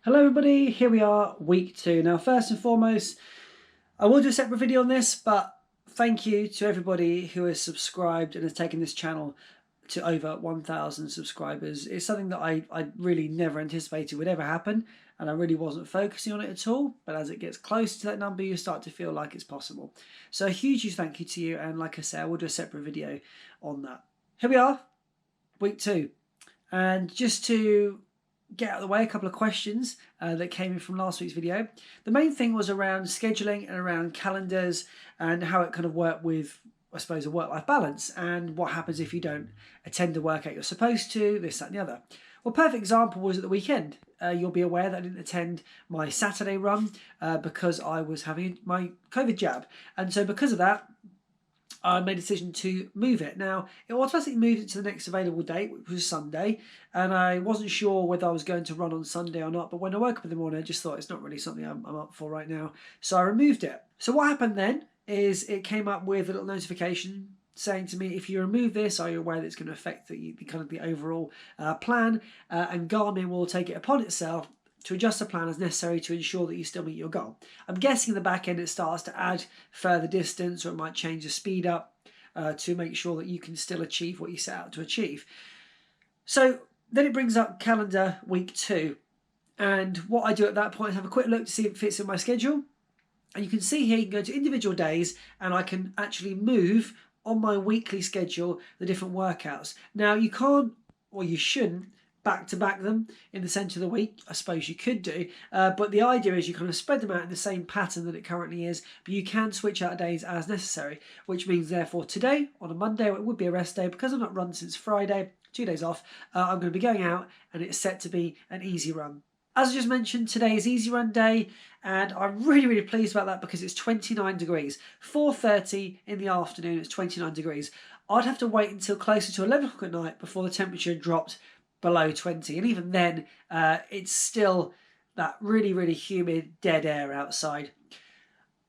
Hello everybody, here we are, week 2. Now first and foremost, I will do a separate video on this, but thank you to everybody who has subscribed and has taken this channel to over 1,000 subscribers. It's something that I really never anticipated would ever happen, and I really wasn't focusing on it at all, but as it gets close to that number, you start to feel like it's possible. So a huge thank you to you, and like I say, I will do a separate video on that. Here we are, week 2, and just to get out of the way, a couple of questions that came in from last week's video. The main thing was around scheduling and around calendars and how it kind of worked with, I suppose, a work-life balance and what happens if you don't attend the workout you're supposed to, this, that and the other. Well, perfect example was at the weekend. You'll be aware that I didn't attend my Saturday run because I was having my COVID jab. And so because of that, I made a decision to move it. Now, it automatically moved it to the next available date, which was Sunday, and I wasn't sure whether I was going to run on Sunday or not, but when I woke up in the morning, I just thought it's not really something I'm up for right now, so I removed it. So what happened then is it came up with a little notification saying to me, if you remove this, are you aware that it's going to affect the overall plan, and Garmin will take it upon itself to adjust the plan as necessary to ensure that you still meet your goal. I'm guessing in the back end it starts to add further distance, or it might change the speed up to make sure that you can still achieve what you set out to achieve. So then it brings up calendar week 2. And what I do at that point is have a quick look to see if it fits in my schedule. And you can see here, you can go to individual days and I can actually move on my weekly schedule the different workouts. Now you can't, or you shouldn't, back-to-back them in the centre of the week. I suppose you could do, but the idea is you kind of spread them out in the same pattern that it currently is, but you can switch out days as necessary, which means therefore today, on a Monday, it would be a rest day, because I've not run since Friday, 2 days off, I'm going to be going out and it's set to be an easy run. As I just mentioned, today is easy run day, and I'm really pleased about that because it's 29 degrees. 4:30 in the afternoon, it's 29 degrees. I'd have to wait until closer to 11 o'clock at night before the temperature dropped below 20, and even then it's still that really humid dead air outside.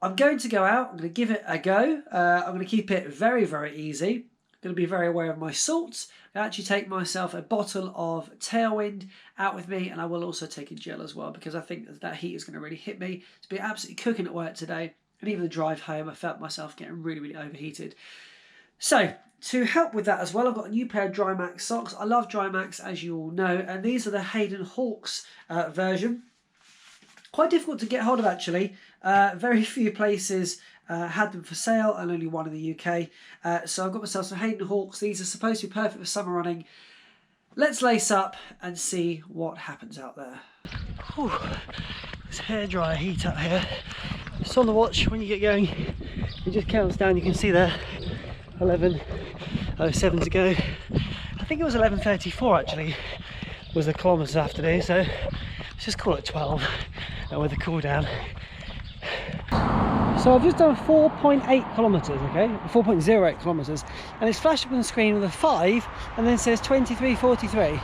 I'm going to go out, I'm going to give it a go. I'm going to keep it very easy. I'm going to be very aware of my salts. I actually take myself a bottle of Tailwind out with me, and I will also take a gel as well, because I think that heat is going to really hit me. It's been absolutely cooking at work today, and even the drive home I felt myself getting really overheated. So to help with that as well, I've got a new pair of Dry Max socks. I love Dry Max, as you all know, and these are the Hayden Hawks version. Quite difficult to get hold of, actually. Very few places had them for sale, and only one in the UK. So I've got myself some Hayden Hawks. These are supposed to be perfect for summer running. Let's lace up and see what happens out there. Whew. This hairdryer heat up here. It's on the watch when you get going. It just counts down. You can see there 11:07 to go. I think it was 11:34 actually was the kilometres after, so let's just call it 12 with the cool down. So I've just done 4.8 kilometres, okay, 4.08 kilometres, and it's flashed up on the screen with a 5 and then says 23:43.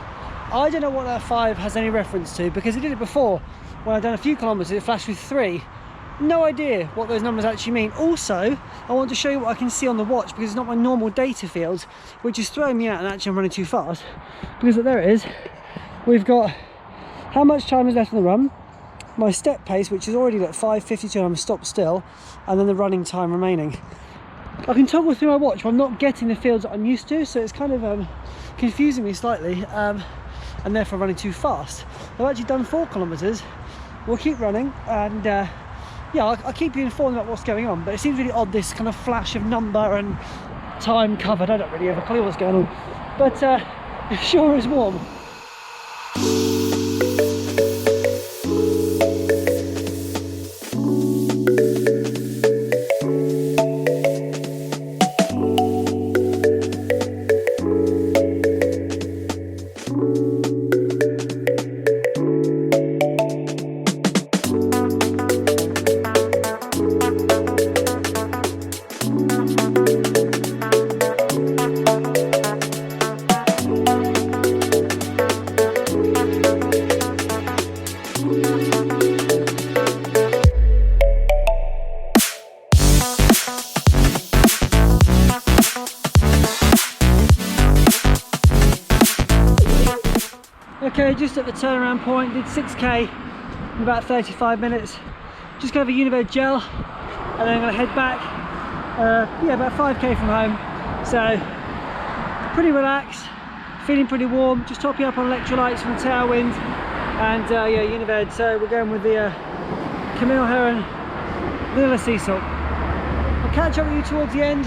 I don't know what that 5 has any reference to, because it did it before when I've done a few kilometres. It flashed with 3. No idea what those numbers actually mean. Also, I want to show you what I can see on the watch, because it's not my normal data field, which is throwing me out, and actually I'm running too fast, because there it is. We've got how much time is left on the run, my step pace, which is already like 5:52 and I'm stopped still, and then the running time remaining. I can toggle through my watch, but I'm not getting the fields that I'm used to, so it's kind of confusing me slightly, and therefore running too fast. I've actually done 4 kilometres. We'll keep running, and yeah, I'll keep you informed about what's going on, but it seems really odd, this kind of flash of number and time covered. I don't really have a clue what's going on, but it sure is warm. Okay, just at the turnaround point, did 6k in about 35 minutes. Just going to have a Unived gel, and then I'm going to head back. Yeah, about 5k from home. So pretty relaxed, feeling pretty warm. Just topping up on electrolytes from the tailwind, and yeah, Unived. So we're going with the Camille Heron vanilla sea salt. I'll catch up with you towards the end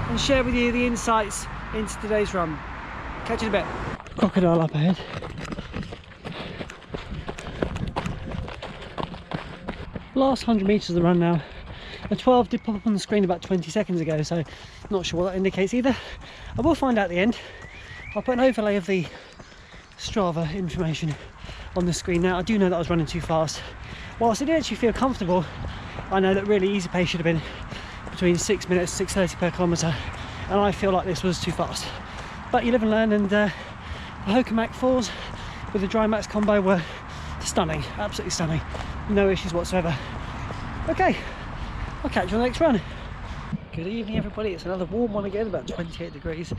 and share with you the insights into today's run. Catch you in a bit. Crocodile up ahead. Last 100 metres of the run now. A 12 did pop up on the screen about 20 seconds ago, so not sure what that indicates either. I will find out at the end. I'll put an overlay of the Strava information on the screen now. I do know that I was running too fast. Whilst I did actually feel comfortable, I know that really easy pace should have been between 6 minutes, 6:30 per kilometre, and I feel like this was too fast. But you live and learn, and the Hokamak falls with the Dry Max combo were stunning, absolutely stunning. No issues whatsoever. Okay, I'll catch you on the next run. Good evening everybody, it's another warm one again, about 28 degrees.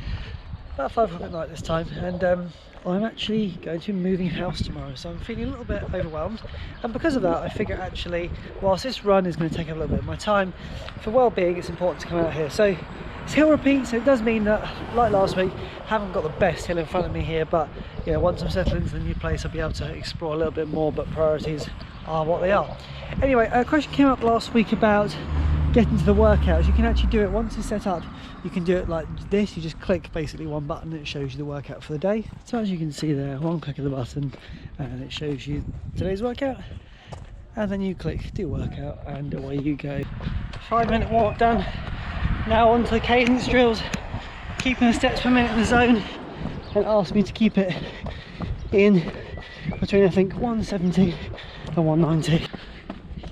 About 5 o'clock at night this time, and I'm actually going to be moving house tomorrow, so I'm feeling a little bit overwhelmed, and because of that I figure actually, whilst this run is going to take a little bit of my time, for well-being it's important to come out here. So it's hill repeat, so it does mean that, like last week, I haven't got the best hill in front of me here, but you know, once I'm settled into the new place I'll be able to explore a little bit more, but priorities are what they are. Anyway, a question came up last week about getting to the workouts. You can actually do it once it's set up. You can do it like this. You just click basically one button and it shows you the workout for the day. So as you can see there, one click of the button and it shows you today's workout, and then you click do workout and away you go. 5-minute walk done. Now on to the cadence drills, keeping the steps per minute in the zone, and asked me to keep it in between I think 170 and 190.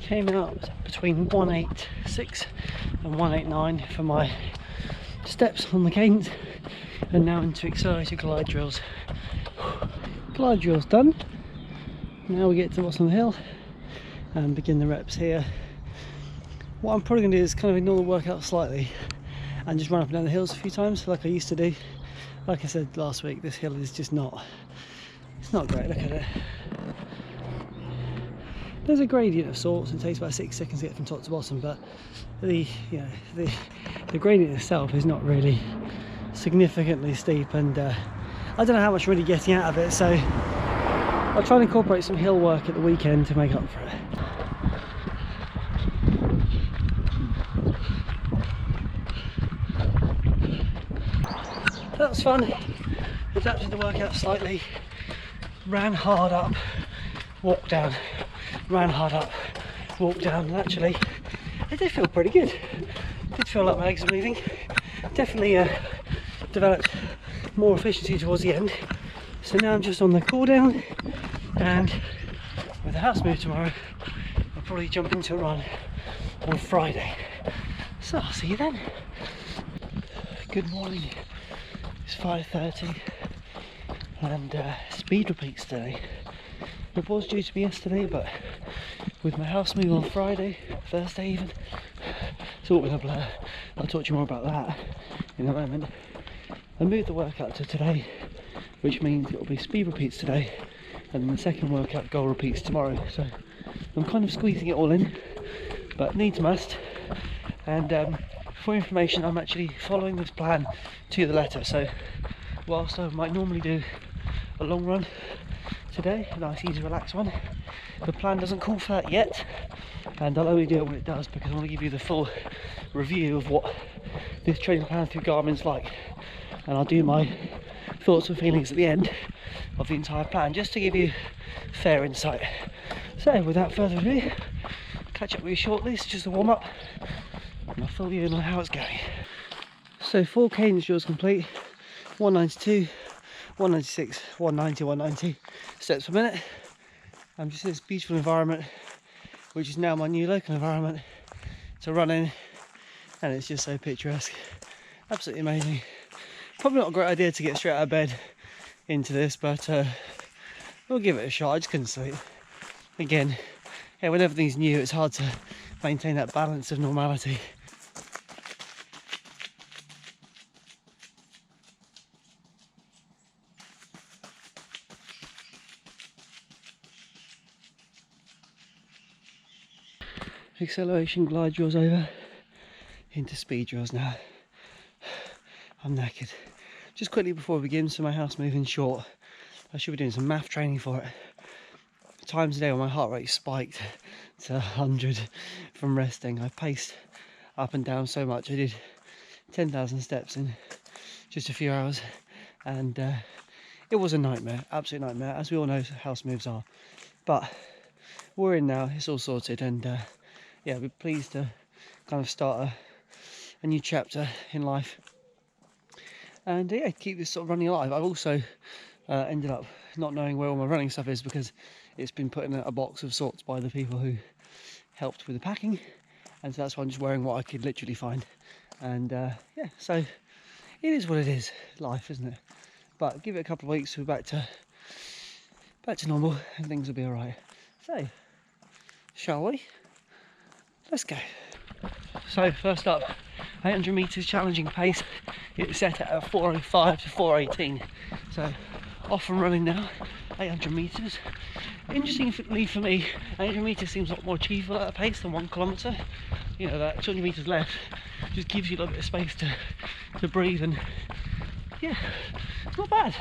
Came out between 186 and 189 for my steps on the cadence, and now into accelerated glide drills. Glide drills done. Now we get to what's on the hill and begin the reps here. What I'm probably going to do is kind of ignore the workout slightly and just run up and down the hills a few times like I used to do. Like I said last week, this hill is just not, it's not great. Look at it. There's a gradient of sorts, and it takes about 6 seconds to get from top to bottom, but the gradient itself is not really significantly steep, and I don't know how much I'm really getting out of it, so I'll try and incorporate some hill work at the weekend to make up for it. That was fun. Adapted the workout slightly, ran hard up, walked down, ran hard up, walked down, and actually it did feel pretty good. It did feel like my legs were moving. Definitely developed more efficiency towards the end. So now I'm just on the cool down, and with the house move tomorrow I'll probably jump into a run on Friday. So I'll see you then. Good morning. It's 5:30 and speed repeats today. It was due to be yesterday, but with my house move on Friday, Thursday even, it's all been a blur. I'll talk to you more about that in a moment. I moved the workout to today, which means it will be speed repeats today, and then the second workout goal repeats tomorrow. So I'm kind of squeezing it all in, but needs must. And for information, I'm actually following this plan to the letter. So whilst I might normally do a long run today, a nice easy relaxed one, the plan doesn't call for that yet, and I'll only do it when it does, because I want to give you the full review of what this training plan through Garmin's like, and I'll do my thoughts and feelings at the end of the entire plan, just to give you fair insight. So without further ado, catch up with you shortly. It's just a warm up and I'll fill you in on how it's going. So 4 cadence drills complete, 192, 196, 190, 190 steps per minute. I'm just in this beautiful environment, which is now my new local environment to run in, and it's just so picturesque. Absolutely amazing. Probably not a great idea to get straight out of bed into this, but we'll give it a shot. I just couldn't sleep. Again, yeah, when everything's new, it's hard to maintain that balance of normality. acceleration glide drills over into speed drills now. I'm knackered. Just quickly before we begin, so my house moving short, I should be doing some math training for it. Times a day when my heart rate spiked to 100 from resting. I paced up and down so much. I did 10,000 steps in just a few hours, and it was a nightmare, absolute nightmare, as we all know house moves are. But we're in now, it's all sorted, and yeah, we're pleased to kind of start a new chapter in life, and yeah, keep this sort of running alive. I've also ended up not knowing where all my running stuff is, because it's been put in a box of sorts by the people who helped with the packing, and so that's why I'm just wearing what I could literally find. And yeah, so it is what it is, life, isn't it? But give it a couple of weeks, we're back to normal, and things will be all right. So, shall we? Let's go. So first up, 800 metres challenging pace. It's set at 4:05 to 4:18. So off and running now, 800 metres. Interestingly for me, 800 metres seems a lot more achievable at a pace than 1 kilometre. You know, that 200 metres left just gives you a little bit of space to breathe, and yeah, it's not bad.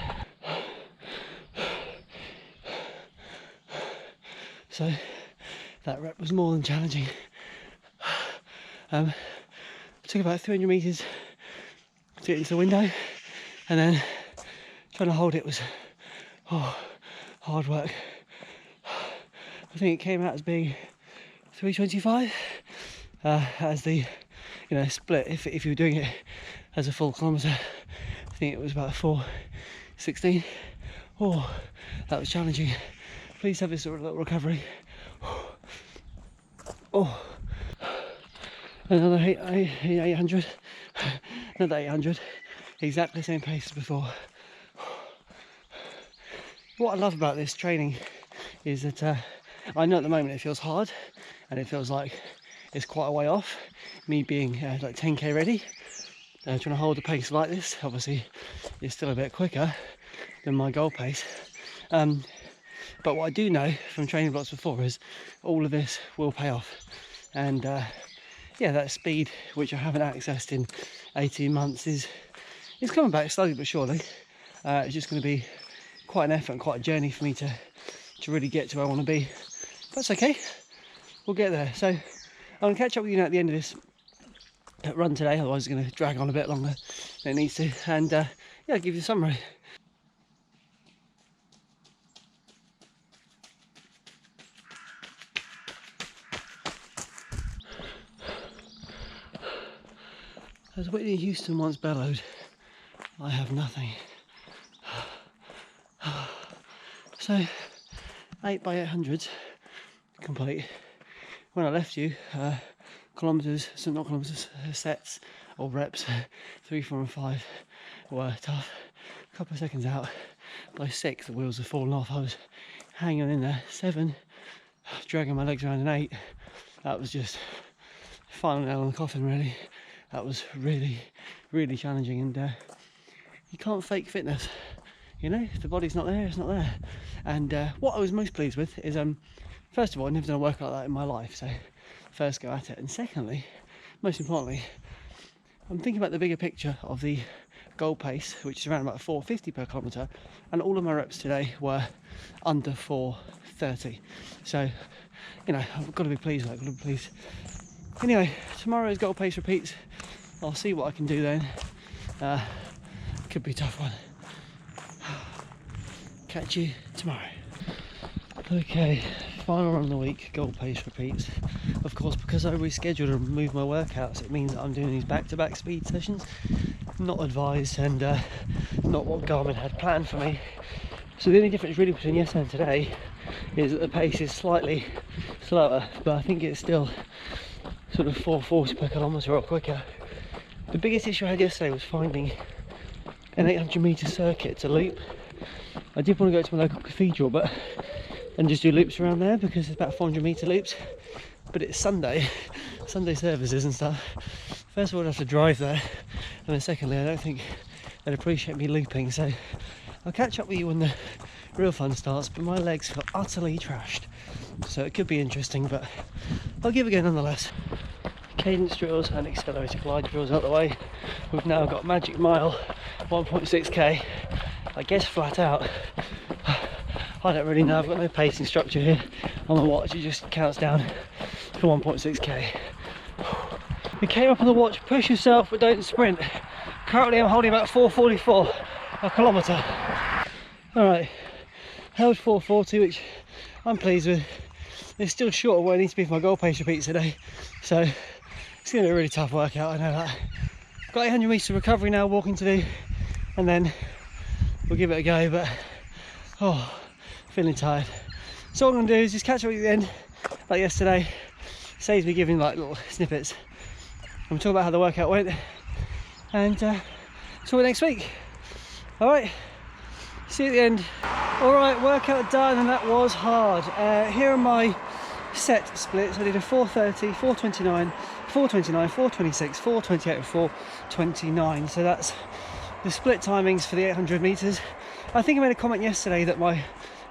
So that rep was more than challenging. Took about 300 metres to get into the window, and then trying to hold it was hard work. I think it came out as being 3:25 as the split. If you were doing it as a full kilometre, I think it was about 4:16. Oh, that was challenging. Please have this little recovery. Oh, another 800, another 800, exactly the same pace as before. What I love about this training is that I know at the moment it feels hard, and it feels like it's quite a way off. Me being like 10k ready, trying to hold the pace like this, obviously it's still a bit quicker than my goal pace. But what I do know from training blocks before is all of this will pay off, and yeah, that speed which I haven't accessed in 18 months is coming back slowly but surely. It's just going to be quite an effort and quite a journey for me to really get to where I want to be. That's okay, we'll get there. So I'm going to catch up with you now at the end of this run today, otherwise it's going to drag on a bit longer than it needs to, and yeah, I'll give you a summary. As Whitney Houston once bellowed, I have nothing. So 8 by 800 complete. When I left you, kilometres, so not kilometres, sets or reps, 3, 4 and 5 were tough. A couple of seconds out, by 6 the wheels had fallen off. I was hanging in there. 7, dragging my legs around, and 8, that was just final nail in the coffin really. That was really, really challenging, and you can't fake fitness. You know, if the body's not there, it's not there. And what I was most pleased with is, first of all, I've never done a workout like that in my life, so first go at it. And secondly, most importantly, I'm thinking about the bigger picture of the goal pace, which is around about 4:50 per kilometre, and all of my reps today were under 4:30. So, you know, I've got to be pleased with that, got to be pleased. Anyway, tomorrow's goal pace repeats. I'll see what I can do then. Could be a tough one. Catch you tomorrow. Okay, final run of the week, goal pace repeats. Of course, because I rescheduled and moved my workouts, it means that I'm doing these back-to-back speed sessions. Not advised, and not what Garmin had planned for me. So the only difference really between yesterday and today is that the pace is slightly slower, but I think it's still sort of 4:40 per kilometre or quicker. The biggest issue I had yesterday was finding an 800 metre circuit to loop. I did want to go to my local cathedral and just do loops around there, because it's about 400 metre loops, but it's Sunday services and stuff. First of all, I'd have to drive there, and then secondly, I don't think they'd appreciate me looping. So I'll catch up with you when the real fun starts, but my legs feel utterly trashed, so it could be interesting, but I'll give it a go nonetheless. Cadence drills and accelerator glide drills out the way. We've now got magic mile 1.6k. I guess flat out. I don't really know, I've got no pacing structure here on the watch, it just counts down for 1.6k. We came up on the watch, push yourself but don't sprint. Currently I'm holding about 4:44 a kilometre. Alright, held 4:40, which I'm pleased with. It's still short of where I need to be for my goal pace repeats today, so it's going to be a really tough workout, I know that. Got 800 metres of recovery now, walking to do, and then we'll give it a go, but oh, feeling tired. So all I'm going to do is just catch up at the end, like yesterday. Saves me giving like little snippets. I'm talking about how the workout went, and talk next week. Alright, see you at the end. Alright, workout done, and that was hard. Here are my set splits. I did a 4:30, 4:29, 4:29, 4:26, 4:28 and 4:29. So that's the split timings for the 800 metres. I think I made a comment yesterday that my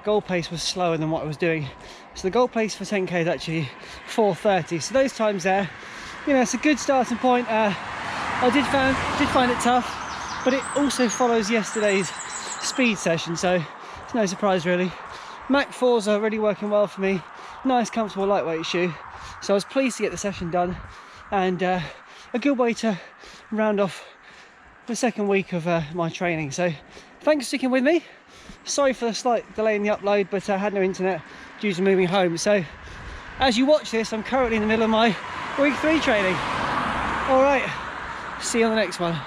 goal pace was slower than what I was doing. So the goal pace for 10k is actually 4:30. So those times there, you know, it's a good starting point. I did find it tough, but it also follows yesterday's speed session, so it's no surprise really. Mach 4s are really working well for me. Nice, comfortable, lightweight shoe. So I was pleased to get the session done, and a good way to round off the second week of my training. So thanks for sticking with me. Sorry for the slight delay in the upload, but I had no internet due to moving home. So as you watch this, I'm currently in the middle of my week 3 training. All right, see you on the next one.